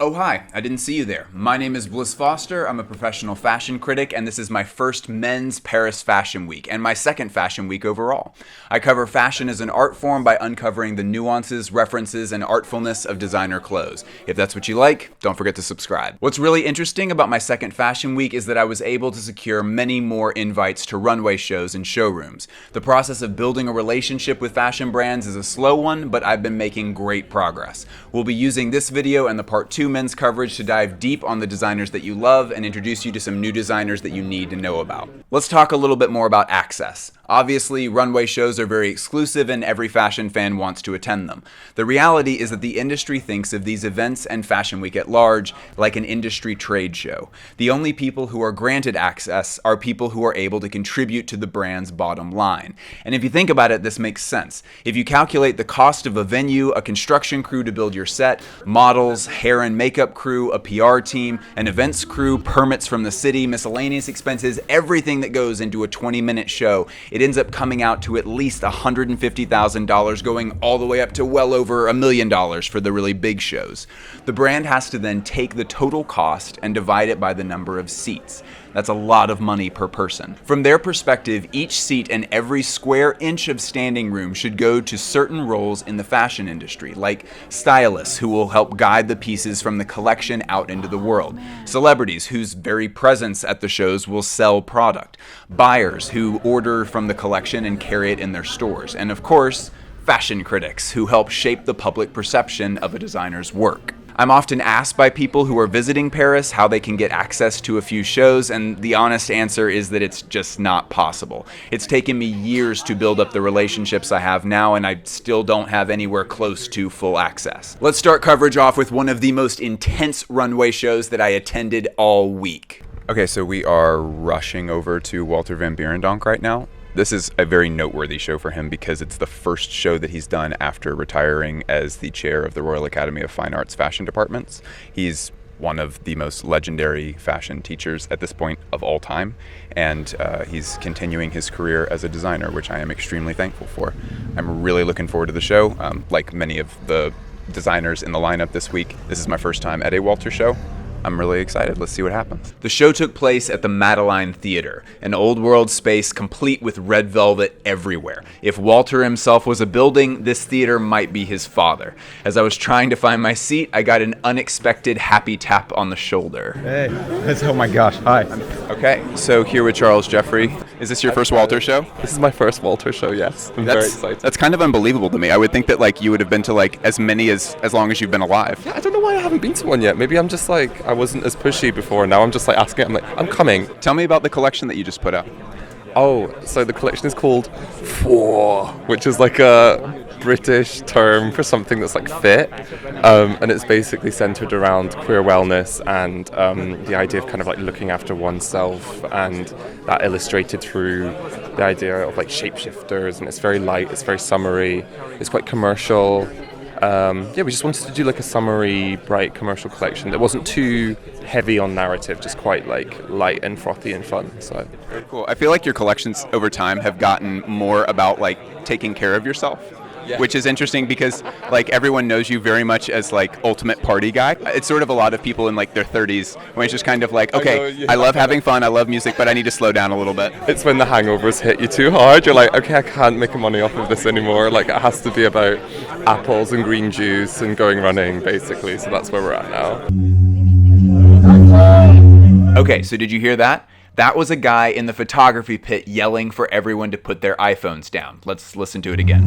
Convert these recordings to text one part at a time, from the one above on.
Oh hi, I didn't see you there. My name is Bliss Foster, I'm a professional fashion critic, and this is my first men's Paris Fashion Week, and my second fashion week overall. I cover fashion as an art form by uncovering the nuances, references, and artfulness of designer clothes. If that's what you like, don't forget to subscribe. What's really interesting about my second fashion week is that I was able to secure many more invites to runway shows and showrooms. The process of building a relationship with fashion brands is a slow one, but I've been making great progress. We'll be using this video and the part 2 men's coverage to dive deep on the designers that you love and introduce you to some new designers that you need to know about. Let's talk a little bit more about access. Obviously, runway shows are very exclusive and every fashion fan wants to attend them. The reality is that the industry thinks of these events and Fashion Week at large like an industry trade show. The only people who are granted access are people who are able to contribute to the brand's bottom line. And if you think about it, this makes sense. If you calculate the cost of a venue, a construction crew to build your set, models, hair and makeup crew, a PR team, an events crew, permits from the city, miscellaneous expenses, everything that goes into a 20-minute show, it ends up coming out to at least $150,000, going all the way up to well over $1 million for the really big shows. The brand has to then take the total cost and divide it by the number of seats. That's a lot of money per person. From their perspective, each seat and every square inch of standing room should go to certain roles in the fashion industry, like stylists who will help guide the pieces from the collection out into the world, celebrities whose very presence at the shows will sell product, buyers who order from the collection and carry it in their stores, and of course, fashion critics who help shape the public perception of a designer's work. I'm often asked by people who are visiting Paris how they can get access to a few shows, and the honest answer is that it's just not possible. It's taken me years to build up the relationships I have now, and I still don't have anywhere close to full access. Let's start coverage off with one of the most intense runway shows that I attended all week. Okay, so we are rushing over to Walter van Beirendonck right now. This is a very noteworthy show for him because it's the first show that he's done after retiring as the chair of the Royal Academy of Fine Arts fashion departments. He's one of the most legendary fashion teachers at this point of all time, and he's continuing his career as a designer, which I am extremely thankful for. I'm really looking forward to the show. Like many of the designers in the lineup this week, this is my first time at a Walter show. I'm really excited. Let's see what happens. The show took place at the Madeleine Theater, an old world space complete with red velvet everywhere. If Walter himself was a building, this theater might be his father. As I was trying to find my seat, I got an unexpected happy tap on the shoulder. Hey, oh my gosh, hi. Okay, so here with Charles Jeffrey. Is this your first Walter show? This is my first Walter show, yes. I'm very excited. That's kind of unbelievable to me. I would think that you would have been to as many as long as you've been alive. Yeah, I don't know why I haven't been to one yet. Maybe I'm just I wasn't as pushy before. Now I'm just asking it. I'm coming. Tell me about the collection that you just put out. Oh, so the collection is called Four, which is a British term for something that's fit. And it's basically centered around queer wellness and the idea of kind of looking after oneself, and that illustrated through the idea of shapeshifters, and it's very light, it's very summery, it's quite commercial. We just wanted to do a summery, bright commercial collection that wasn't too heavy on narrative, just quite light and frothy and fun. So very cool. I feel like your collections over time have gotten more about taking care of yourself. Yeah. Which is interesting because everyone knows you very much as ultimate party guy. It's sort of a lot of people in their 30s when it's just kind of okay, I love having fun, I love music, but I need to slow down a little bit. It's when the hangovers hit you too hard. You're okay, I can't make money off of this anymore. It has to be about apples and green juice and going running, basically. So that's where we're at now. Okay, so did you hear that? That was a guy in the photography pit yelling for everyone to put their iPhones down. Let's listen to it again.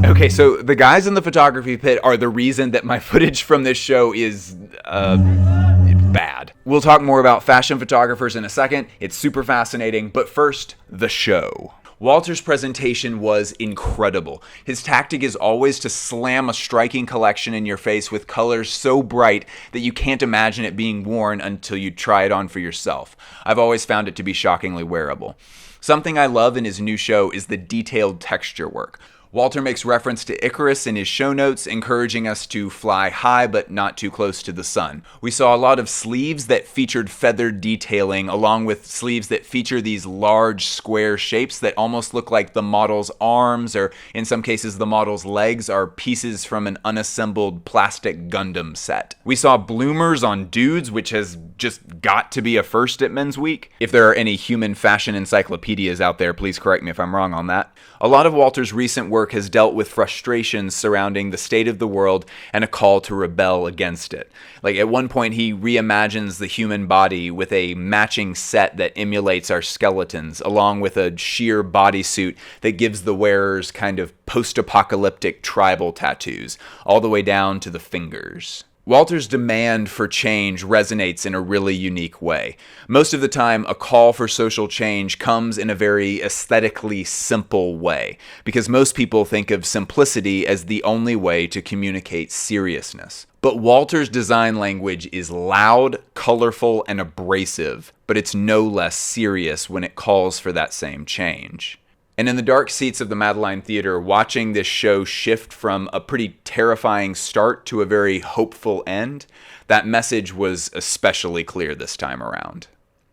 Okay, so the guys in the photography pit are the reason that my footage from this show is bad. We'll talk more about fashion photographers in a second. It's super fascinating, but first, the show. Walter's presentation was incredible. His tactic is always to slam a striking collection in your face with colors so bright that you can't imagine it being worn until you try it on for yourself. I've always found it to be shockingly wearable. Something I love in his new show is the detailed texture work. Walter makes reference to Icarus in his show notes, encouraging us to fly high but not too close to the sun. We saw a lot of sleeves that featured feathered detailing, along with sleeves that feature these large square shapes that almost look like the model's arms, or in some cases the model's legs are pieces from an unassembled plastic Gundam set. We saw bloomers on dudes, which has just got to be a first at Men's Week. If there are any human fashion encyclopedias out there, please correct me if I'm wrong on that. A lot of Walter's recent work has dealt with frustrations surrounding the state of the world and a call to rebel against it. Like at one point he reimagines the human body with a matching set that emulates our skeletons, along with a sheer bodysuit that gives the wearers kind of post-apocalyptic tribal tattoos, all the way down to the fingers. Walter's demand for change resonates in a really unique way. Most of the time, a call for social change comes in a very aesthetically simple way, because most people think of simplicity as the only way to communicate seriousness. But Walter's design language is loud, colorful, and abrasive, but it's no less serious when it calls for that same change. And in the dark seats of the Madeleine Theater, watching this show shift from a pretty terrifying start to a very hopeful end, that message was especially clear this time around.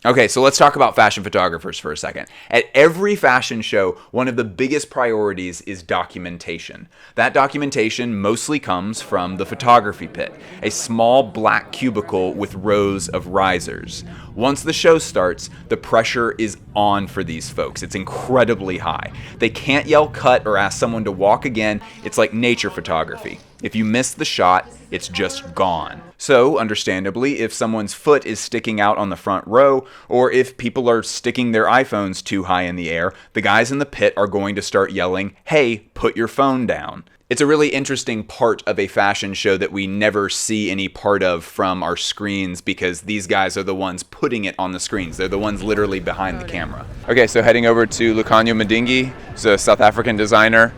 Okay, so let's talk about fashion photographers for a second. At every fashion show, one of the biggest priorities is documentation. That documentation mostly comes from the photography pit, a small black cubicle with rows of risers. Once the show starts, the pressure is on for these folks. It's incredibly high. They can't yell cut or ask someone to walk again. It's like nature photography. If you miss the shot, it's just gone. So, understandably, if someone's foot is sticking out on the front row, or if people are sticking their iPhones too high in the air, the guys in the pit are going to start yelling, "Hey, put your phone down." It's a really interesting part of a fashion show that we never see any part of from our screens, because these guys are the ones putting it on the screens. They're the ones literally behind the camera. Okay, so heading over to Lukhanyo Mdingi, who's a South African designer.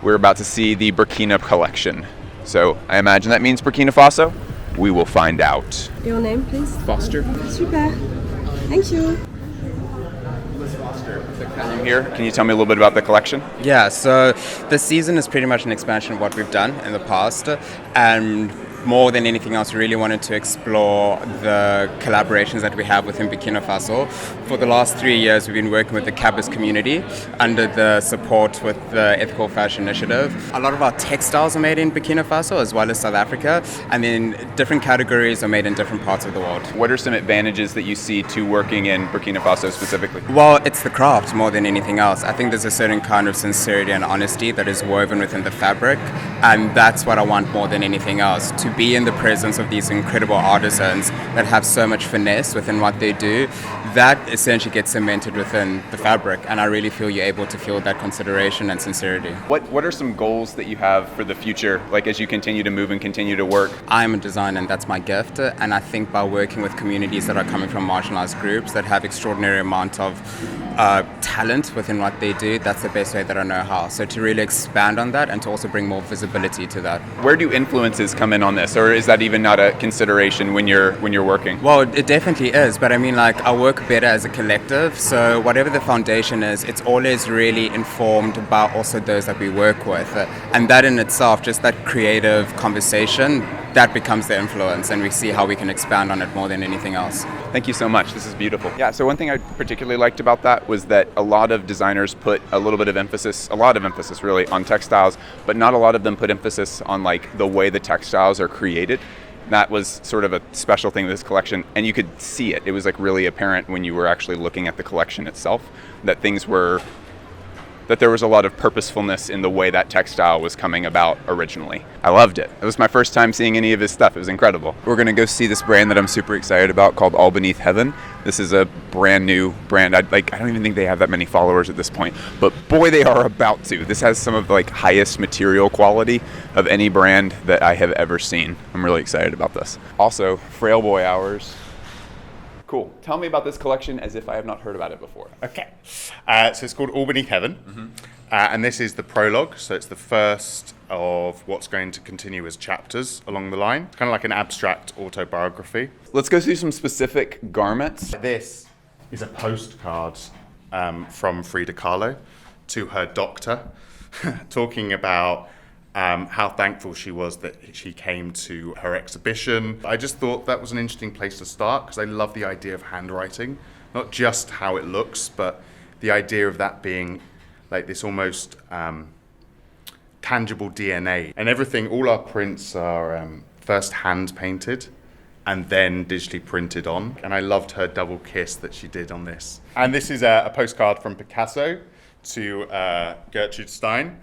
We're about to see the Burkina collection. So I imagine that means Burkina Faso. We will find out. Your name, please? Foster. Super. Thank you. Here, can you tell me a little bit about the collection? Yeah, so this season is pretty much an expansion of what we've done in the past, and more than anything else, we really wanted to explore the collaborations that we have within Burkina Faso. For the last 3 years, we've been working with the Cabas community under the support with the Ethical Fashion Initiative. A lot of our textiles are made in Burkina Faso as well as South Africa, and then different categories are made in different parts of the world. What are some advantages that you see to working in Burkina Faso specifically? Well, it's the craft more than anything else. I think there's a certain kind of sincerity and honesty that is woven within the fabric, and that's what I want more than anything else, to be in the presence of these incredible artisans that have so much finesse within what they do. That essentially gets cemented within the fabric, and I really feel you're able to feel that consideration and sincerity. What are some goals that you have for the future, like as you continue to move and continue to work? I'm a designer, and that's my gift, and I think by working with communities that are coming from marginalized groups that have extraordinary amount of talent within what they do, that's the best way that I know how. So to really expand on that and to also bring more visibility to that. Where do influences come in on this, or is that even not a consideration when you're working? Well, it definitely is, but I mean, like, I work better as a collective, so whatever the foundation is, it's always really informed by also those that we work with, and that in itself, just that creative conversation, that becomes the influence, and we see how we can expand on it more than anything else. Thank you so much. This is beautiful. Yeah, so one thing I particularly liked about that was that a lot of designers put a lot of emphasis really on textiles, but not a lot of them put emphasis on like the way the textiles are created. That was sort of a special thing with this collection, and you could see it. It was like really apparent when you were actually looking at the collection itself that there was a lot of purposefulness in the way that textile was coming about originally. I loved it. It was my first time seeing any of his stuff. It was incredible. We're gonna go see this brand that I'm super excited about called All Beneath Heaven. This is a brand new brand. I don't even think they have that many followers at this point, but boy, they are about to. This has some of the highest material quality of any brand that I have ever seen. I'm really excited about this. Also, Frail Boy Hours. Cool. Tell me about this collection as if I have not heard about it before. Okay. So it's called All Beneath Heaven. Mm-hmm. And this is the prologue. So it's the first of what's going to continue as chapters along the line. It's kind of like an abstract autobiography. Let's go through some specific garments. This is a postcard from Frida Kahlo to her doctor. talking about how thankful she was that she came to her exhibition. I just thought that was an interesting place to start because I love the idea of handwriting, not just how it looks, but the idea of that being like this almost tangible DNA. And everything, all our prints are first hand painted and then digitally printed on. And I loved her double kiss that she did on this. And this is a postcard from Picasso to Gertrude Stein.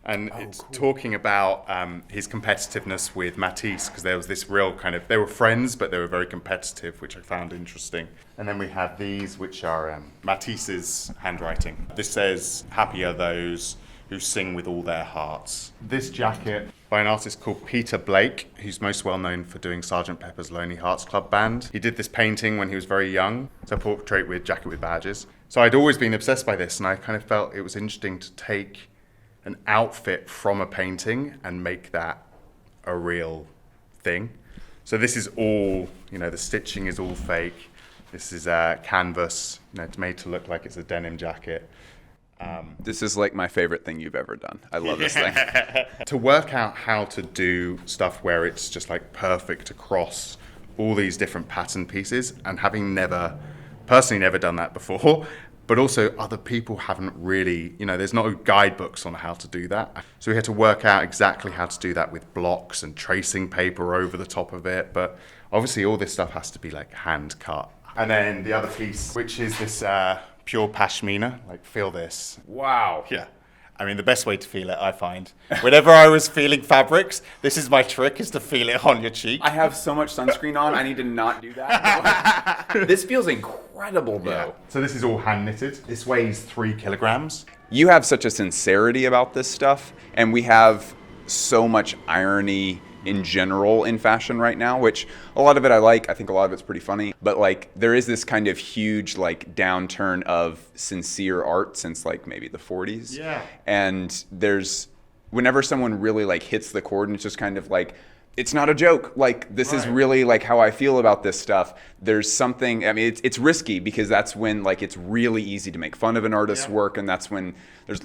And it's talking about his competitiveness with Matisse, because there was this real kind of, they were friends, but they were very competitive, which I found interesting. And then we have these, which are Matisse's handwriting. This says, "Happy are those who sing with all their hearts." This jacket by an artist called Peter Blake, who's most well known for doing Sgt. Pepper's Lonely Hearts Club Band. He did this painting when he was very young. It's a portrait with jacket with badges. So I'd always been obsessed by this, and I kind of felt it was interesting to take an outfit from a painting and make that a real thing. So this is all, the stitching is all fake. This is canvas, it's made to look like it's a denim jacket. This is like my favorite thing you've ever done. I love this thing. To work out how to do stuff where it's just like perfect across all these different pattern pieces, and having personally never done that before, but also other people haven't really, there's no guidebooks on how to do that. So we had to work out exactly how to do that with blocks and tracing paper over the top of it. But obviously all this stuff has to be like hand cut. And then the other piece, which is this pure pashmina, like feel this. Wow. Yeah. I mean, the best way to feel it, I find. Whenever I was feeling fabrics, this is my trick, is to feel it on your cheek. I have so much sunscreen on, I need to not do that. This feels incredible, though. Yeah. So this is all hand knitted. This weighs 3 kilograms. You have such a sincerity about this stuff, and we have so much irony in general in fashion right now, which a lot of it I like. I think a lot of it's pretty funny, but like there is this kind of huge like downturn of sincere art since like maybe the 40s. Yeah. And whenever someone really like hits the chord and it's just kind of like, it's not a joke. Like this is really like how I feel about this stuff. There's something, I mean, it's risky because that's when like it's really easy to make fun of an artist's work, and that's when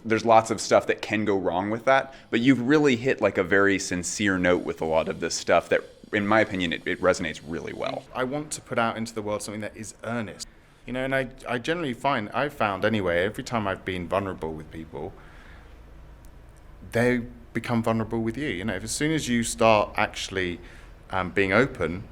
there's lots of stuff that can go wrong with that. But you've really hit like a very sincere note with a lot of this stuff that, in my opinion, it resonates really well. I want to put out into the world something that is earnest. And I generally I've found anyway, every time I've been vulnerable with people, they become vulnerable with you. As soon as you start actually being open,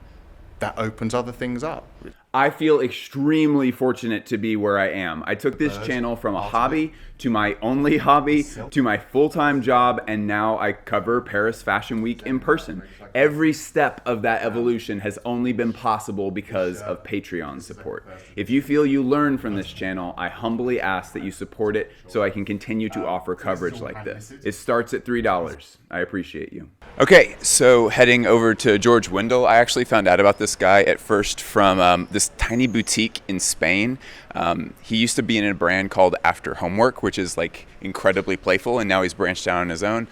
that opens other things up. I feel extremely fortunate to be where I am. I took this channel from a hobby to my only hobby to my full-time job, and now I cover Paris Fashion Week in person. Every step of that evolution has only been possible because of Patreon support. If you feel you learn from this channel, I humbly ask that you support it so I can continue to offer coverage like this. It starts at $3. I appreciate you. Okay, so heading over to George Wendell, I actually found out about this guy at first from this tiny boutique in Spain. He used to be in a brand called After Homework, which is like incredibly playful, and now he's branched out on his own.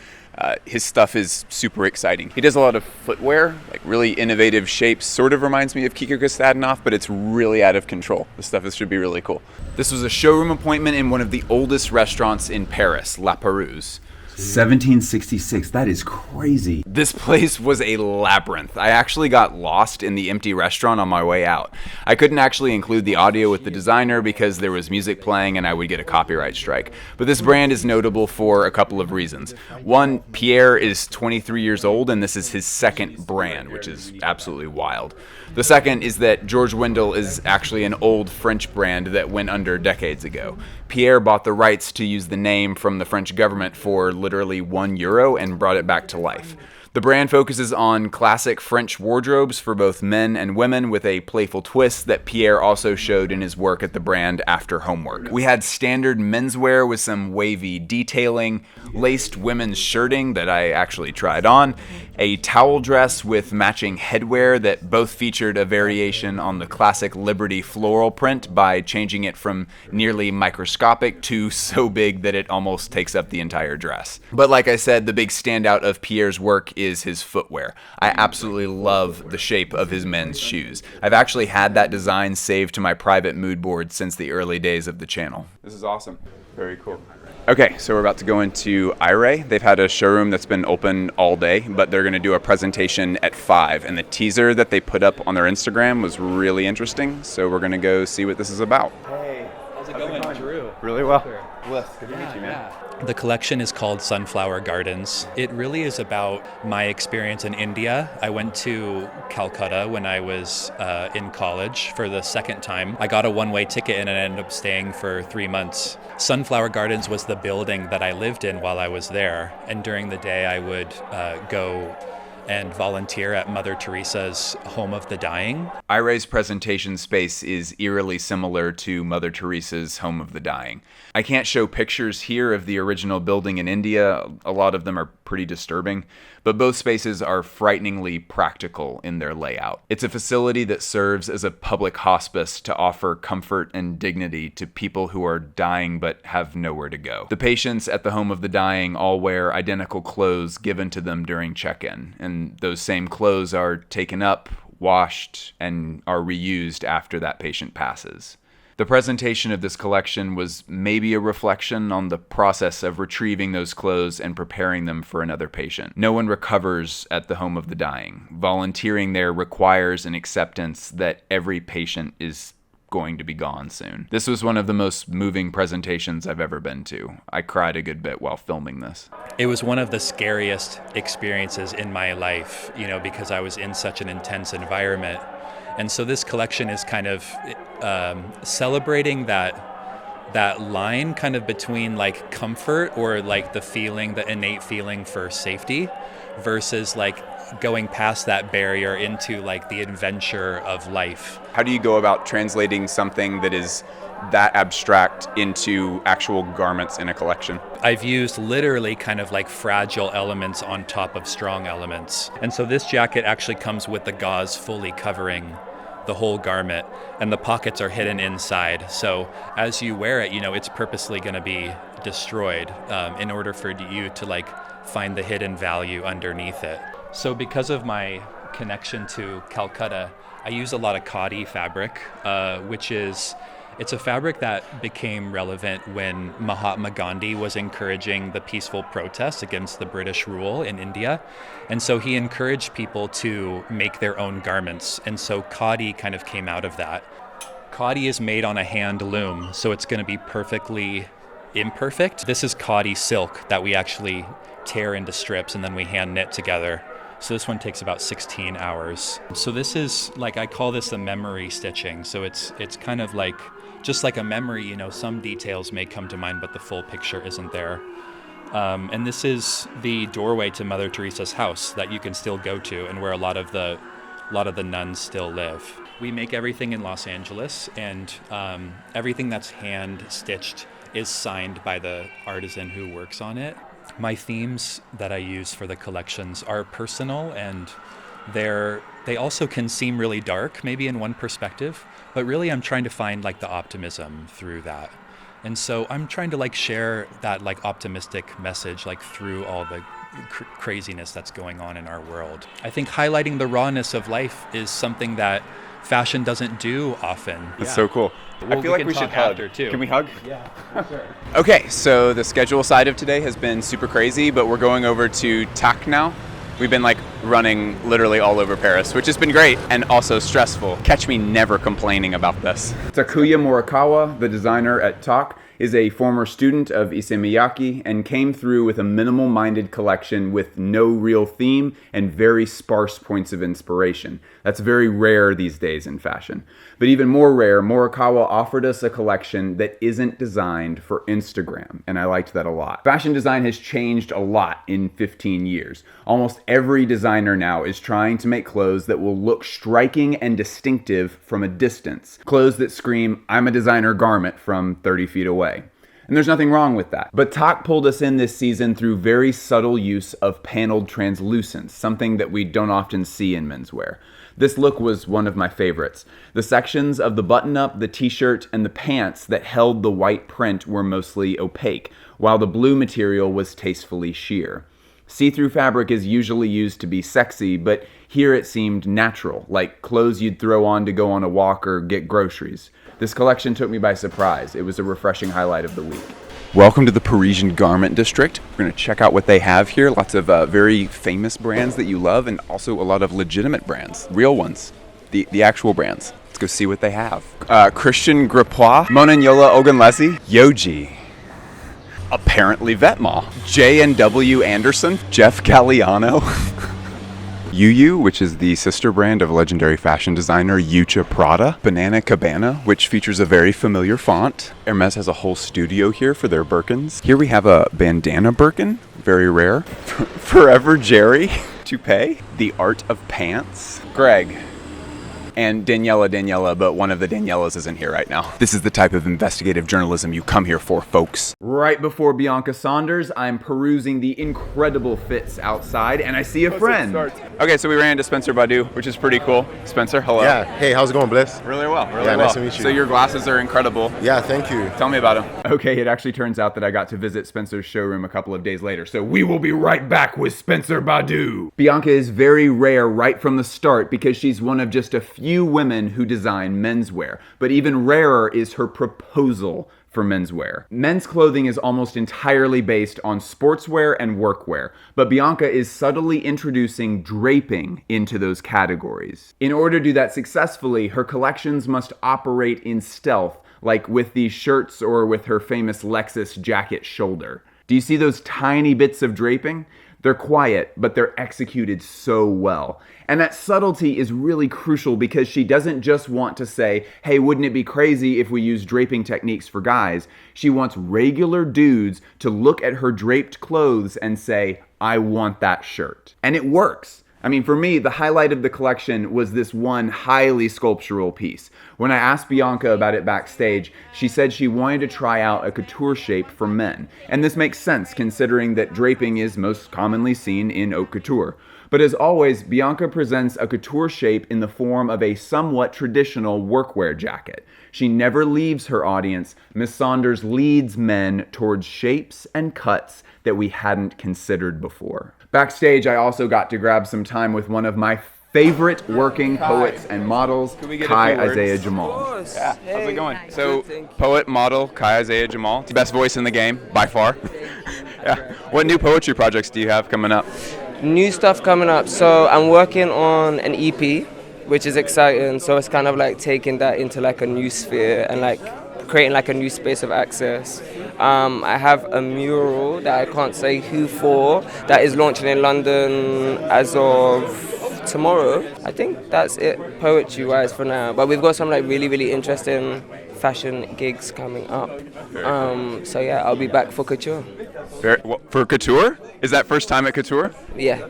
His stuff is super exciting. He does a lot of footwear, like really innovative shapes. Sort of reminds me of Kiko Kostadinov, but it's really out of control. The stuff should be really cool. This was a showroom appointment in one of the oldest restaurants in Paris, La Perouse. 1766. That is crazy. This place was a labyrinth. I actually got lost in the empty restaurant on my way out. I couldn't actually include the audio with the designer because there was music playing and I would get a copyright strike. But this brand is notable for a couple of reasons. One, Pierre is 23 years old and this is his second brand, which is absolutely wild. The second is that George Wendell is actually an old French brand that went under decades ago. Pierre bought the rights to use the name from the French government for literally €1 and brought it back to life. The brand focuses on classic French wardrobes for both men and women with a playful twist that Pierre also showed in his work at the brand After Homework. We had standard menswear with some wavy detailing, laced women's shirting that I actually tried on, a towel dress with matching headwear that both featured a variation on the classic Liberty floral print by changing it from nearly microscopic to so big that it almost takes up the entire dress. But like I said, the big standout of Pierre's work is his footwear. I absolutely love the shape of his men's shoes. I've actually had that design saved to my private mood board since the early days of the channel. This is awesome. Very cool. Okay, so we're about to go into Airei. They've had a showroom that's been open all day, but they're going to do a presentation at 5. And the teaser that they put up on their Instagram was really interesting. So we're going to go see what this is about. Hey, how's it going, Drew? Really well. Bliss, good to meet you, man. The collection is called Sunflower Gardens. It really is about my experience in India. I went to Calcutta when I was in college for the second time. I got a one-way ticket and I ended up staying for 3 months. Sunflower Gardens was the building that I lived in while I was there. And during the day I would go and volunteer at Mother Teresa's Home of the Dying. Airei's presentation space is eerily similar to Mother Teresa's Home of the Dying. I can't show pictures here of the original building in India. A lot of them are pretty disturbing, but both spaces are frighteningly practical in their layout. It's a facility that serves as a public hospice to offer comfort and dignity to people who are dying but have nowhere to go. The patients at the Home of the Dying all wear identical clothes given to them during check-in, and those same clothes are taken up, washed, and are reused after that patient passes. The presentation of this collection was maybe a reflection on the process of retrieving those clothes and preparing them for another patient. No one recovers at the Home of the Dying. Volunteering there requires an acceptance that every patient is going to be gone soon. This was one of the most moving presentations I've ever been to. I cried a good bit while filming this. It was one of the scariest experiences in my life, because I was in such an intense environment. And so this collection is kind of celebrating that line kind of between like comfort or like the innate feeling for safety versus like going past that barrier into like the adventure of life. How do you go about translating something that is that abstract into actual garments in a collection? I've used literally kind of like fragile elements on top of strong elements. And so this jacket actually comes with the gauze fully covering the whole garment, and the pockets are hidden inside. So as you wear it, it's purposely going to be destroyed in order for you to like find the hidden value underneath it. So because of my connection to Calcutta, I use a lot of khadi fabric, it's a fabric that became relevant when Mahatma Gandhi was encouraging the peaceful protests against the British rule in India. And so he encouraged people to make their own garments. And so khadi kind of came out of that. Khadi is made on a hand loom, so it's going to be perfectly imperfect. This is khadi silk that we actually tear into strips and then we hand knit together. So this one takes about 16 hours. So this is like, I call this the memory stitching. So it's kind of like, just like a memory, some details may come to mind, but the full picture isn't there. And this is the doorway to Mother Teresa's house that you can still go to and where a lot of the nuns still live. We make everything in Los Angeles, and everything that's hand stitched is signed by the artisan who works on it. My themes that I use for the collections are personal, and they also can seem really dark, maybe in one perspective, but really I'm trying to find like the optimism through that. And so I'm trying to like share that like optimistic message like through all the craziness that's going on in our world. I think highlighting the rawness of life is something that fashion doesn't do often. That's so cool. Well, I feel like we should hug. after too. Can we hug? Yeah, sure. Okay, so the schedule side of today has been super crazy, but we're going over to Taakk now. We've been like running literally all over Paris, which has been great and also stressful. Catch me never complaining about this. Takuya Morikawa, the designer at Taakk, is a former student of Issey Miyake and came through with a minimal-minded collection with no real theme and very sparse points of inspiration. That's very rare these days in fashion. But even more rare, Morikawa offered us a collection that isn't designed for Instagram, and I liked that a lot. Fashion design has changed a lot in 15 years. Almost every designer now is trying to make clothes that will look striking and distinctive from a distance. Clothes that scream, "I'm a designer" garment from 30 feet away. And there's nothing wrong with that. But Taakk pulled us in this season through very subtle use of paneled translucence, something that we don't often see in menswear. This look was one of my favorites. The sections of the button-up, the t-shirt, and the pants that held the white print were mostly opaque, while the blue material was tastefully sheer. See-through fabric is usually used to be sexy, but here it seemed natural, like clothes you'd throw on to go on a walk or get groceries. This collection took me by surprise. It was a refreshing highlight of the week. Welcome to the Parisian garment district. We're going to check out what they have here. Lots of very famous brands that you love, and also a lot of legitimate brands, real ones, the actual brands. Let's go see what they have. Christian Gripois, Monagnola Ogunlesi, Yoji, apparently Vetma, J&W Anderson, Jeff Galliano, Yuyu, which is the sister brand of legendary fashion designer Yucha Prada, Banana Cabana, which features a very familiar font. Hermes has a whole studio here for their Birkins. Here we have a bandana Birkin, very rare. Forever Jerry, Toupee, The Art of Pants, Greg, and Daniela, but one of the Danielas isn't here right now. This is the type of investigative journalism you come here for, folks. Right before Bianca Saunders, I'm perusing the incredible fits outside, and I see a friend. Okay, so we ran into Spencer Badu, which is pretty cool. Spencer, hello. Yeah, hey, how's it going, Bliss? Really well, really yeah, well. Nice to meet you. So your glasses are incredible. Yeah, thank you. Tell me about them. Okay, it actually turns out that I got to visit Spencer's showroom a couple of days later, so we will be right back with Spencer Badu. Bianca is very rare right from the start because she's one of just a few women who design menswear, but even rarer is her proposal for menswear. Men's clothing is almost entirely based on sportswear and workwear, but Bianca is subtly introducing draping into those categories. In order to do that successfully, her collections must operate in stealth, like with these shirts or with her famous Lexus jacket shoulder. Do you see those tiny bits of draping? They're quiet, but they're executed so well. And that subtlety is really crucial because she doesn't just want to say, hey, wouldn't it be crazy if we use draping techniques for guys? She wants regular dudes to look at her draped clothes and say, I want that shirt. And it works. I mean, for me, the highlight of the collection was this one highly sculptural piece. When I asked Bianca about it backstage, she said she wanted to try out a couture shape for men. And this makes sense considering that draping is most commonly seen in haute couture. But as always, Bianca presents a couture shape in the form of a somewhat traditional workwear jacket. She never leaves her audience. Miss Saunders leads men towards shapes and cuts that we hadn't considered before. Backstage, I also got to grab some time with one of my favorite working poets and models, Kai Isaiah Jamal. Yeah, how's it going? So, poet, model, Kai Isaiah Jamal. Best voice in the game, by far. Yeah. What new poetry projects do you have coming up? New stuff coming up. So I'm working on an EP, which is exciting. So it's kind of like taking that into like a new sphere and like creating like a new space of access. I have a mural that I can't say who for that is launching in London as of tomorrow. I think that's it poetry wise for now. But we've got some like really interesting fashion gigs coming up. So yeah, I'll be back for couture. For couture? Is that first time at couture? Yeah.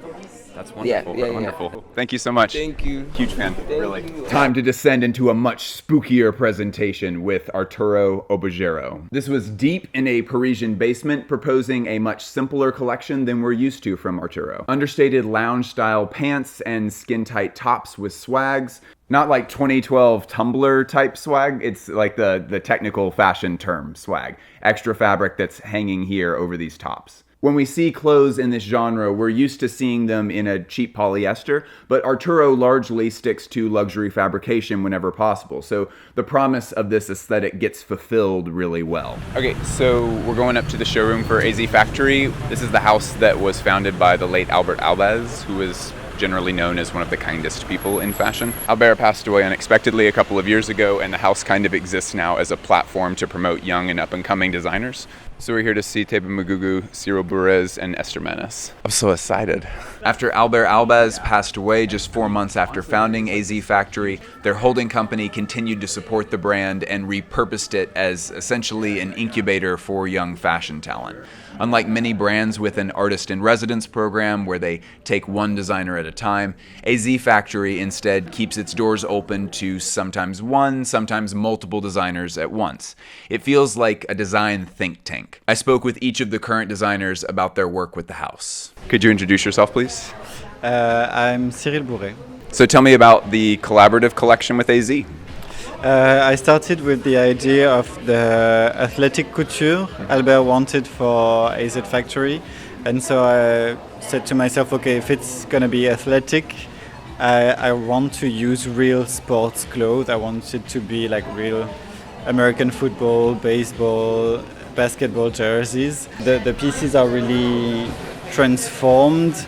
That's wonderful. Yeah. Wonderful. Thank you so much. Thank you. Huge fan, really. Time to descend into a much spookier presentation with Arturo Obegero. This was deep in a Parisian basement, proposing a much simpler collection than we're used to from Arturo. Understated lounge-style pants and skin-tight tops with swags. Not like 2012 Tumblr type swag, it's like the technical fashion term swag. Extra fabric that's hanging here over these tops. When we see clothes in this genre, we're used to seeing them in a cheap polyester, but Arturo largely sticks to luxury fabrication whenever possible, so the promise of this aesthetic gets fulfilled really well. Okay, so we're going up to the showroom for AZ Factory. This is the house that was founded by the late Elbaz, who was generally known as one of the kindest people in fashion. Alber passed away unexpectedly a couple of years ago, and the house kind of exists now as a platform to promote young and up-and-coming designers. So we're here to see Thebe Magugu, Cyril, Bourez, and Ester. I'm so excited. After Elbaz passed away just 4 months after founding AZ Factory, their holding company continued to support the brand and repurposed it as essentially an incubator for young fashion talent. Unlike many brands with an artist-in-residence program where they take one designer at a time, AZ Factory instead keeps its doors open to sometimes one, sometimes multiple designers at once. It feels like a design think tank. I spoke with each of the current designers about their work with the house. Could you introduce yourself, please? I'm Cyril Bourez. So tell me about the collaborative collection with AZ. I started with the idea of the athletic couture Alber wanted for AZ Factory, and so I said to myself, okay, if it's going to be athletic, I want to use real sports clothes. I want it to be like real American football, baseball, basketball jerseys. The pieces are really transformed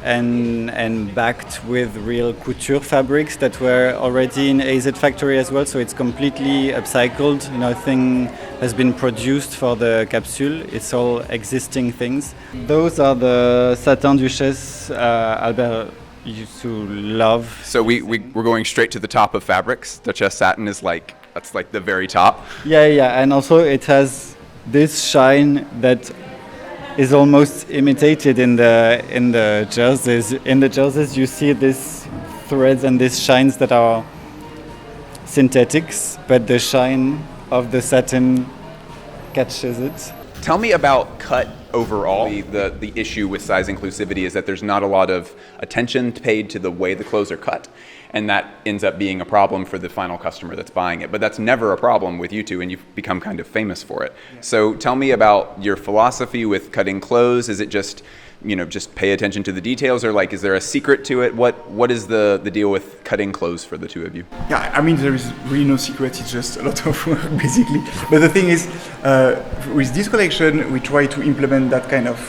and backed with real couture fabrics that were already in AZ factory as well. So it's completely upcycled. Nothing has been produced for the capsule. It's all existing things. Those are the Satin Duchesse Alber used to love. So we're going straight to the top of fabrics. Duchesse satin is that's like the very top. Yeah, and also it has this shine that is almost imitated in the jerseys. In the jerseys, you see these threads and these shines that are synthetics, but the shine of the satin catches it. Tell me about cut overall. The issue with size inclusivity is that there's not a lot of attention paid to the way the clothes are cut, and that ends up being a problem for the final customer that's buying it. But that's never a problem with you two, and you've become kind of famous for it. Yeah. So tell me about your philosophy with cutting clothes. Is it just pay attention to the details, or is there a secret to it? What is the deal with cutting clothes for the two of you? Yeah, I mean, there is really no secret. It's just a lot of work, basically. But the thing is, with this collection, we try to implement that kind of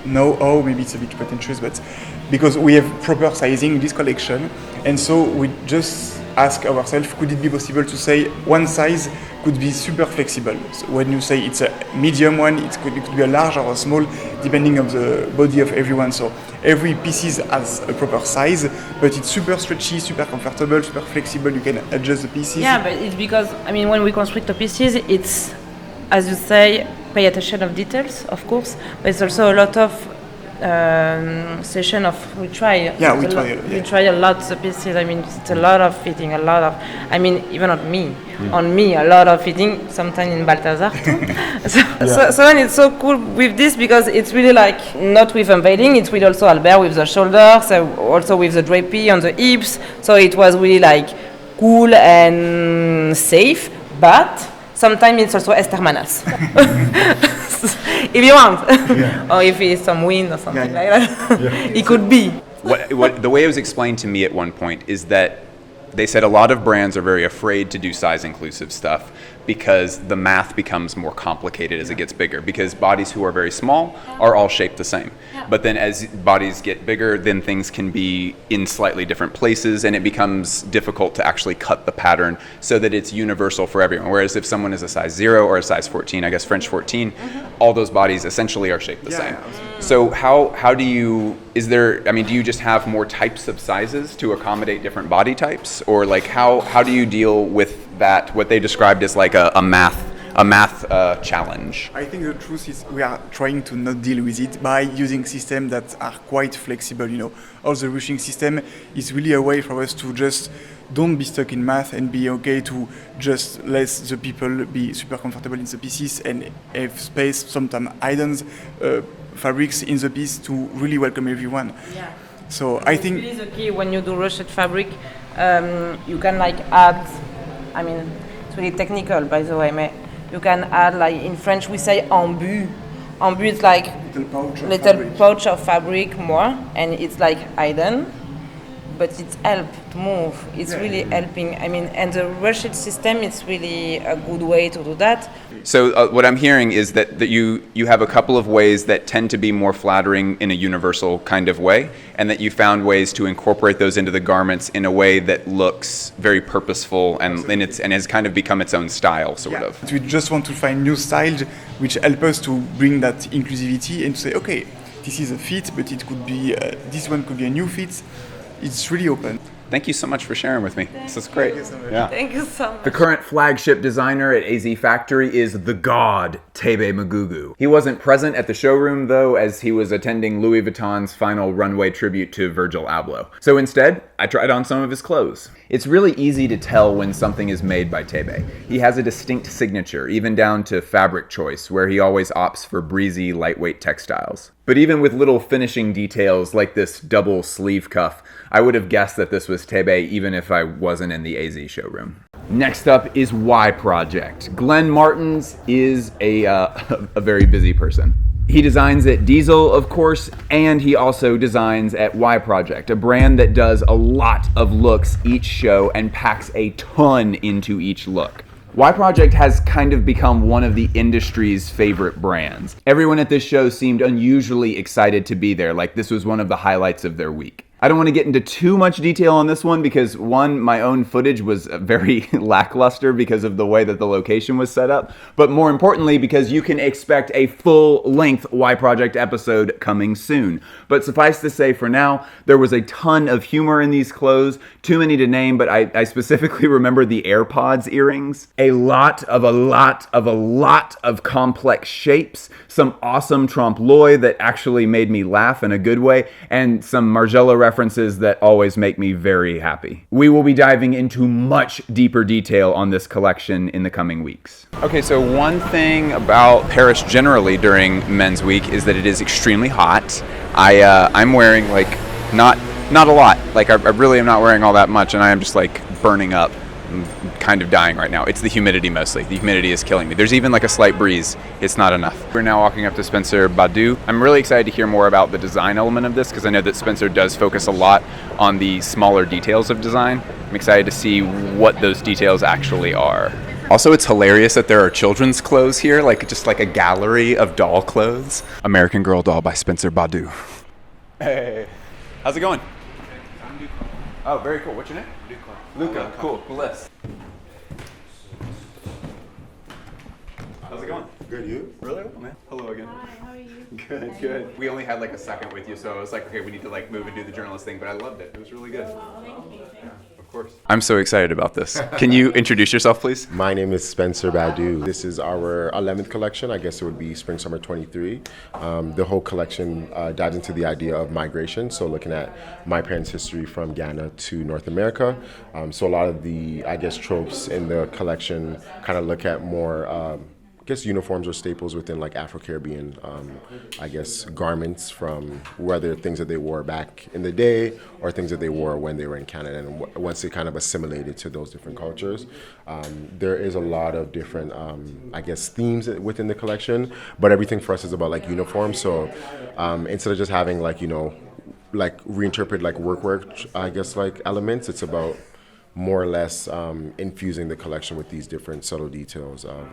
know-how. Maybe it's a bit pretentious, but because we have proper sizing in this collection, and so we just ask ourselves, could it be possible to say one size could be super flexible? So when you say it's a medium one, it could be a large or a small, depending on the body of everyone. So every piece has a proper size, but it's super stretchy, super comfortable, super flexible. You can adjust the pieces. Yeah, but it's because, when we construct the pieces, it's, as you say, pay attention of details, of course, but it's also a lot of session of retry. Yeah, we try a lot the pieces. It's a lot of fitting, a lot of. Even on me, a lot of fitting. Sometimes in Balthazar too. So and it's so cool with this because it's really not with unveiling. It's with also Alber with the shoulders, also with the drapey on the hips. So it was really cool and safe, but sometimes it's also Ester Manas. If you want, or if it's some wind or something like that, it could be. What the way it was explained to me at one point is that they said a lot of brands are very afraid to do size inclusive stuff because the math becomes more complicated as it gets bigger, because bodies who are very small are all shaped the same. But then as bodies get bigger, then things can be in slightly different places, and it becomes difficult to actually cut the pattern so that it's universal for everyone. Whereas if someone is a size 0 or a size 14, I guess French 14, all those bodies essentially are shaped the same. So how do you, do you just have more types of sizes to accommodate different body types? Or how do you deal with that, what they described as a math challenge? I think the truth is we are trying to not deal with it by using systems that are quite flexible. All the ruching system is really a way for us to just don't be stuck in math and be okay to just let the people be super comfortable in the pieces and have space, sometimes hidden fabrics in the piece to really welcome everyone. Yeah. So I think it's really the key when you do rushed fabric. You can add. It's really technical, by the way. You can add in French we say embu. Embu is little pouch of fabric more, and it's hidden, but it's help to move. It's really helping. And the rushed system is really a good way to do that. So what I'm hearing is that you have a couple of ways that tend to be more flattering in a universal kind of way, and that you found ways to incorporate those into the garments in a way that looks very purposeful and has kind of become its own style, sort of. We just want to find new styles which help us to bring that inclusivity and to say, okay, this is a fit, but it could be this one could be a new fit. It's really open. Thank you so much for sharing with me. This is great. Thank you so much. Yeah. Thank you so much. The current flagship designer at AZ Factory is the god, Thebe Magugu. He wasn't present at the showroom, though, as he was attending Louis Vuitton's final runway tribute to Virgil Abloh. So instead, I tried on some of his clothes. It's really easy to tell when something is made by Thebe. He has a distinct signature, even down to fabric choice, where he always opts for breezy, lightweight textiles. But even with little finishing details like this double sleeve cuff, I would have guessed that this was Thebe even if I wasn't in the AZ showroom. Next up is Y Project. Glenn Martens is a very busy person. He designs at Diesel, of course, and he also designs at Y Project, a brand that does a lot of looks each show and packs a ton into each look. Y Project has kind of become one of the industry's favorite brands. Everyone at this show seemed unusually excited to be there, like this was one of the highlights of their week. I don't want to get into too much detail on this one because one, my own footage was very lackluster because of the way that the location was set up, but more importantly because you can expect a full-length Y Project episode coming soon. But suffice to say for now, there was a ton of humor in these clothes, too many to name, but I specifically remember the AirPods earrings. A lot of complex shapes, some awesome trompe-l'oeil that actually made me laugh in a good way, and some Margiela references that always make me very happy. We will be diving into much deeper detail on this collection in the coming weeks. Okay, so one thing about Paris generally during Men's Week is that it is extremely hot. I'm wearing like not a lot. Like I really am not wearing all that much, and I am just like burning up. I'm kind of dying right now. It's the humidity mostly. The humidity is killing me. There's even like a slight breeze. It's not enough. We're now walking up to Spencer Badu. I'm really excited to hear more about the design element of this because I know that Spencer does focus a lot on the smaller details of design. I'm excited to see what those details actually are. Also, it's hilarious that there are children's clothes here, like just like a gallery of doll clothes. American Girl doll by Spencer Badu. Hey, how's it going? Oh, very cool. What's your name? Luca, cool, bless. How's it going? Good, you? Really? Oh, man. Hello again. Hi, how are you? Good. We only had like a second with you, so I was like, okay, we need to like move and do the journalist thing, but I loved it. It was really good. Thank you. Of course. I'm so excited about this. Can you introduce yourself, please? My name is Spencer Badu. This is our 11th collection. I guess it would be Spring Summer 23. The whole collection dives into the idea of migration. So looking at my parents' history from Ghana to North America. So a lot of the, I guess, tropes in the collection kind of look at more I guess uniforms or staples within like Afro-Caribbean, I guess, garments from whether things that they wore back in the day or things that they wore when they were in Canada. And once they kind of assimilated to those different cultures, there is a lot of different, I guess, themes within the collection. But everything for us is about like uniforms. So instead of just having like, you know, like reinterpret like workwear, I guess, like elements, it's about more or less infusing the collection with these different subtle details of,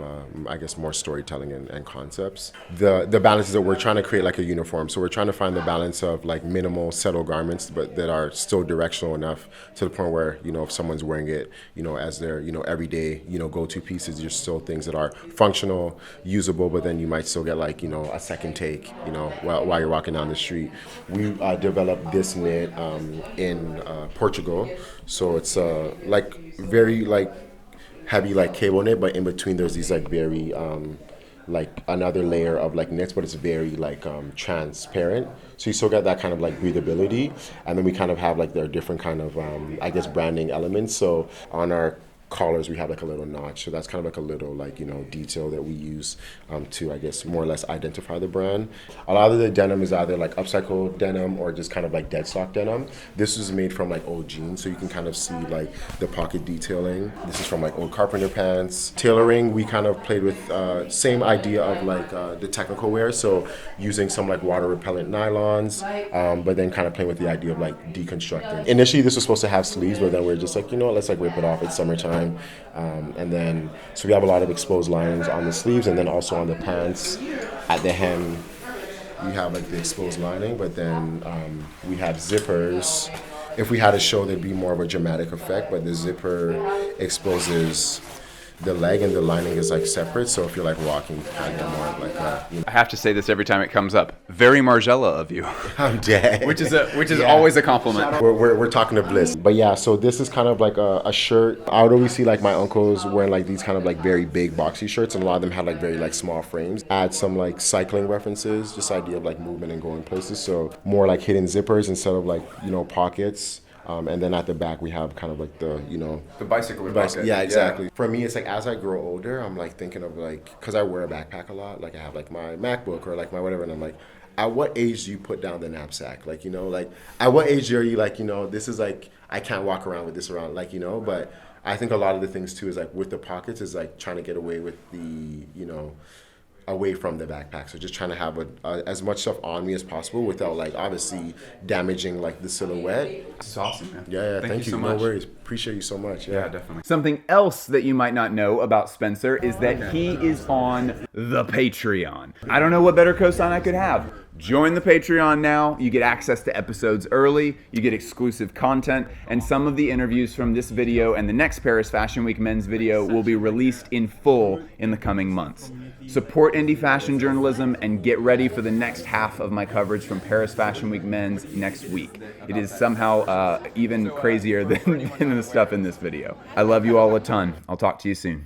I guess, more storytelling and concepts. The balance is that we're trying to create like a uniform. So we're trying to find the balance of like minimal, subtle garments, but that are still directional enough to the point where, you know, if someone's wearing it, you know, as their, you know, everyday, you know, go-to pieces, there's still things that are functional, usable, but then you might still get like, you know, a second take, you know, while you're walking down the street. We developed this knit in Portugal. So it's like very like heavy like cable knit, but in between there's these like very like another layer of like knits, but it's very like transparent. So you still get that kind of like breathability, and then we kind of have like their different kind of I guess branding elements. So on our collars we have like a little notch, so that's kind of like a little like, you know, detail that we use to, I guess, more or less identify the brand. A lot of the denim is either like upcycled denim or just kind of like dead stock denim. This is made from like old jeans, so you can kind of see like the pocket detailing. This is from like old carpenter pants. Tailoring, we kind of played with same idea of like the technical wear, so using some like water repellent nylons, but then kind of playing with the idea of like deconstructing. Initially this was supposed to have sleeves, but then we're just like, you know what, let's like rip it off, it's summertime. And then, so we have a lot of exposed linings on the sleeves, and then also on the pants at the hem, we have like the exposed lining, but then we have zippers. If we had a show, there'd be more of a dramatic effect, but the zipper exposes the leg and the lining is like separate, so if you're like walking, kind of more like a, you know. I have to say this every time it comes up. Very Margiela of you. I'm dead. Which is always a compliment. We're talking to Bliss. But yeah, so this is kind of like a shirt. I would always see like my uncles wearing like these kind of like very big boxy shirts, and a lot of them had like very like small frames. Add some like cycling references, just idea of like movement and going places. So more like hidden zippers instead of like, you know, pockets. And then at the back we have kind of like the, you know, the bicycle pocket. Yeah, exactly. Yeah. For me, it's like as I grow older, I'm like thinking of like, because I wear a backpack a lot, like I have like my MacBook or like my whatever, and I'm like, at what age do you put down the knapsack? Like, you know, like at what age are you like, you know, this is like, I can't walk around with this around, like, you know. But I think a lot of the things too is like with the pockets is like trying to get away with the, you know, away from the backpack. So just trying to have as much stuff on me as possible without like obviously damaging like the silhouette. This is awesome, man. Yeah, thank you so no much. worries. Appreciate you so much. Yeah, definitely. Something else that you might not know about Spencer is that he is on the Patreon. I don't know what better cosign I could have. Join the Patreon now. You get access to episodes early, you get exclusive content, and some of the interviews from this video and the next Paris Fashion Week men's video will be released in full in the coming months. Support indie fashion journalism and get ready for the next half of my coverage from Paris Fashion Week men's next week. It is somehow even crazier than the stuff in this video. I love you all a ton. I'll talk to you soon.